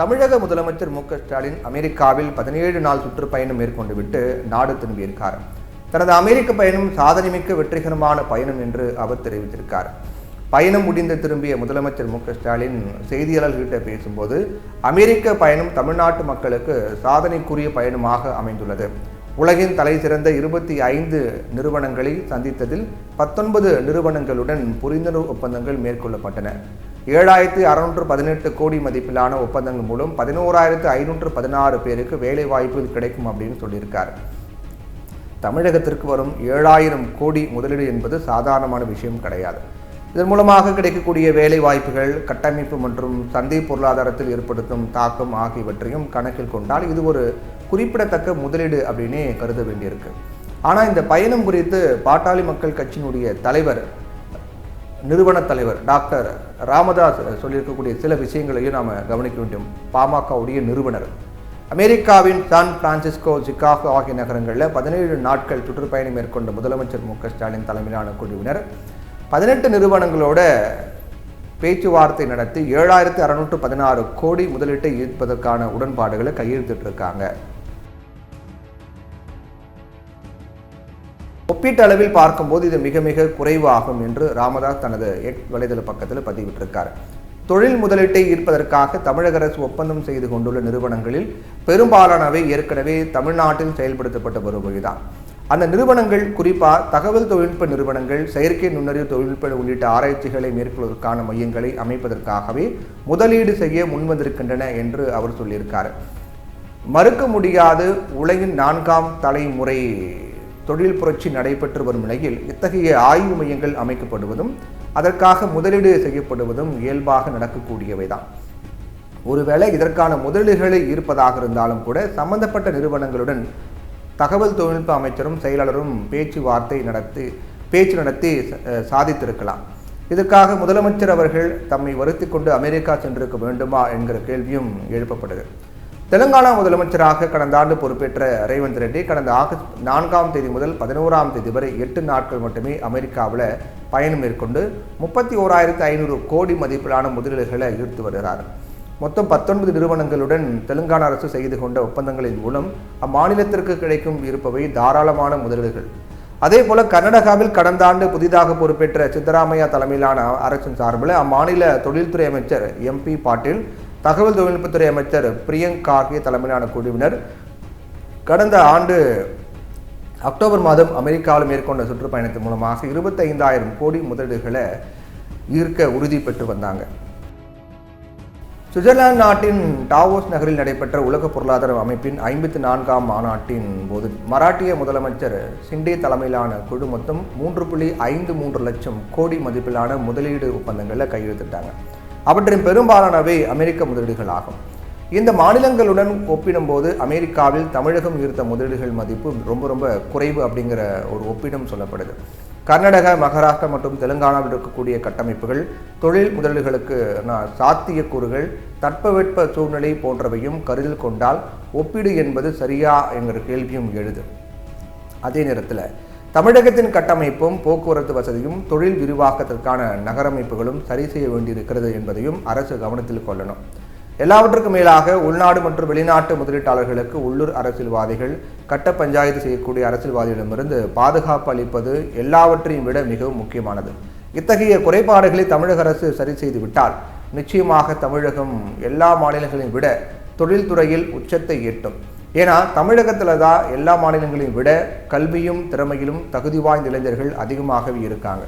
தமிழக முதலமைச்சர் மு.க.ஸ்டாலின் அமெரிக்காவில் 17 நாள் சுற்றுப்பயணம் மேற்கொண்டு விட்டு நாடு திரும்பியிருக்கார். தனது அமெரிக்க பயணம் சாதனைமிக்க வெற்றிகரமான பயணம் என்று அவர் தெரிவித்திருக்கார். பயணம் முடிந்து திரும்பிய முதலமைச்சர் மு.க.ஸ்டாலின் செய்தியாளர்களிடம் பேசும்போது, அமெரிக்க பயணம் தமிழ்நாட்டு மக்களுக்கு சாதனைக்குரிய பயணமாக அமைந்துள்ளது. உலகின் தலை சிறந்த 25 நிறுவனங்களை சந்தித்ததில் 19 நிறுவனங்களுடன் புரிந்துணர்வு ஒப்பந்தங்கள் மேற்கொள்ளப்பட்டன. 7,618 கோடி மதிப்பிலான ஒப்பந்தங்கள் மூலம் 11,516 பேருக்கு வேலை வாய்ப்பு கிடைக்கும் அப்படின்னு சொல்லியிருக்காரு. தமிழகத்திற்கு வரும் 7,000 கோடி முதலீடு என்பது சாதாரணமான விஷயம் கிடையாது. இதன் மூலமாக கிடைக்கக்கூடிய வேலை வாய்ப்புகள், கட்டமைப்பு மற்றும் சந்தை பொருளாதாரத்தில் ஏற்படுத்தும் தாக்கம் ஆகியவற்றையும் கணக்கில் கொண்டால் இது ஒரு குறிப்பிடத்தக்க முதலீடு அப்படின்னே கருத வேண்டியிருக்கு. ஆனால் இந்த பயணம் குறித்து பாட்டாளி மக்கள் கட்சியினுடைய தலைவர், நிறுவன தலைவர் டாக்டர் ராமதாஸ் சொல்லியிருக்கக்கூடிய சில விஷயங்களையும் நாம் கவனிக்க வேண்டும். பாமகவுடைய நிறுவனர் அமெரிக்காவின் சான் பிரான்சிஸ்கோ, சிகாகோ ஆகிய நகரங்களில் 17 நாட்கள் சுற்றுப்பயணம் மேற்கொண்ட முதலமைச்சர் மு.க.ஸ்டாலின் தலைமையிலான குழுவினர் 18 நிறுவனங்களோட பேச்சுவார்த்தை நடத்தி 7,616 கோடி முதலீட்டை ஈர்ப்பதற்கான உடன்பாடுகளை கையெழுத்திட்டிருக்காங்க. ஒப்பீட்டளவில் பார்க்கும்போது இது மிக மிக குறைவாகும் என்று ராமதாஸ் தனது எக்ஸ் வலைதள பக்கத்தில் பதிவிட்டிருக்கார். தொழில் முதலீட்டை ஈர்ப்பதற்காக தமிழக அரசு ஒப்பந்தம் செய்து கொண்டுள்ள நிறுவனங்களில் பெரும்பாலானவை ஏற்கனவே தமிழ்நாட்டில் செயல்படுத்தப்பட்டு வருவதுதான். அந்த நிறுவனங்கள் குறிப்பாக தகவல் தொழில்நுட்ப நிறுவனங்கள், செயற்கை நுண்ணறிவு தொழில்நுட்ப உள்ளிட்ட ஆராய்ச்சிகளை மேற்கொள்வதற்கான மையங்களை அமைப்பதற்காகவே முதலீடு செய்ய முன்வந்திருக்கின்றன என்று அவர் சொல்லியிருக்கார். மறுக்க முடியாது, உலகின் 4ஆம் தலைமுறை தொழில் புரட்சி நடைபெற்று வரும் நிலையில் இத்தகைய ஆய்வு மையங்கள் அமைக்கப்படுவதும் அதற்காக முதலீடு செய்யப்படுவதும் இயல்பாக நடக்கக்கூடியவைதான். ஒருவேளை இதற்கான முதலீடுகளை ஈர்ப்பதாக இருந்தாலும் கூட சம்பந்தப்பட்ட நிறுவனங்களுடன் தகவல் தொழில்நுட்ப அமைச்சரும் செயலாளரும் பேச்சு நடத்தி சாதித்திருக்கலாம். இதற்காக முதலமைச்சர் அவர்கள் தம்மை வருத்தி கொண்டு அமெரிக்கா சென்றிருக்க வேண்டுமா என்கிற கேள்வியும் எழுப்பப்படுது. தெலுங்கானா முதலமைச்சராக கடந்த ஆண்டு பொறுப்பேற்ற ரேவந்த் ரெட்டி கடந்த ஆகஸ்ட் 4ஆம் தேதி முதல் 11ஆம் தேதி வரை 8 நாட்கள் மட்டுமே அமெரிக்காவில் பயணம் மேற்கொண்டு 31,500 கோடி மதிப்பிலான முதலீடுகளை ஈர்த்து வருகிறார். மொத்தம் 19 நிறுவனங்களுடன் தெலுங்கானா அரசு செய்து கொண்ட ஒப்பந்தங்களின் மூலம் அம்மாநிலத்திற்கு கிடைக்கும் இருப்பவை தாராளமான முதலீடுகள். அதே போல கர்நாடகாவில் கடந்த ஆண்டு புதிதாக பொறுப்பேற்ற சித்தராமையா தலைமையிலான அரசின் சார்பில் அம்மாநில தொழில்துறை அமைச்சர் MP பாட்டீல், தகவல் தொழில்நுட்பத்துறை அமைச்சர் பிரியங்க் கார்கே தலைமையிலான குழுவினர் கடந்த ஆண்டு அக்டோபர் மாதம் அமெரிக்காவில் மேற்கொண்ட சுற்றுப்பயணத்தின் மூலமாக 25,000 கோடி முதலீடுகளை ஈர்க்க உறுதி பெற்று வந்தாங்க. சுவிட்சர்லாந்து நாட்டின் டாவோஸ் நகரில் நடைபெற்ற உலக பொருளாதார அமைப்பின் 54ஆம் மாநாட்டின் போது மராட்டிய முதலமைச்சர் ஷிண்டே தலைமையிலான குழு மொத்தம் 3.53 லட்சம் கோடி மதிப்பிலான முதலீடு ஒப்பந்தங்களில் கையெழுத்திட்டாங்க. அவற்றின் பெரும்பாலானவை அமெரிக்க முதலீடுகள் ஆகும். இந்த மாநிலங்களுடன் ஒப்பிடும்போது அமெரிக்காவில் தமிழகம் ஈர்த்த முதலீடுகள் மதிப்பு ரொம்ப குறைவு அப்படிங்கிற ஒரு ஒப்பீடும் சொல்லப்படுது. கர்நாடகா, மகாராஷ்டிரா மற்றும் தெலுங்கானாவில் இருக்கக்கூடிய கட்டமைப்புகள், தொழில் முதலீடுகளுக்கு சாத்தியக்கூறுகள், தட்பவெட்ப சூழ்நிலை போன்றவையும் கருத்தில் கொண்டால் ஒப்பீடு என்பது சரியா என்கிற கேள்வியும் எழுது. அதே நேரத்தில் தமிழகத்தின் கட்டமைப்பும் போக்குவரத்து வசதியும் தொழில் விரிவாக்கத்திற்கான நகரமைப்புகளும் சரி செய்ய வேண்டியிருக்கிறது என்பதையும் அரசு கவனத்தில் கொள்ளணும். எல்லாவற்றுக்கும் மேலாக உள்நாடு மற்றும் வெளிநாட்டு முதலீட்டாளர்களுக்கு உள்ளூர் அரசியல்வாதிகள், கட்ட பஞ்சாயத்து செய்யக்கூடிய அரசியல்வாதிகளிடமிருந்து பாதுகாப்பு அளிப்பது எல்லாவற்றையும் விட மிகவும் முக்கியமானது. இத்தகைய குறைபாடுகளை தமிழக அரசு சரி செய்து விட்டால் நிச்சயமாக தமிழகம் எல்லா மாநிலங்களையும் விட தொழில்துறையில் உச்சத்தை எட்டும். ஏன்னா தமிழகத்தில் தான் எல்லா மாநிலங்களையும் விட கல்வியும் திறமையிலும் தகுதி வாய்ந்த இளைஞர்கள் அதிகமாகவே இருக்காங்க.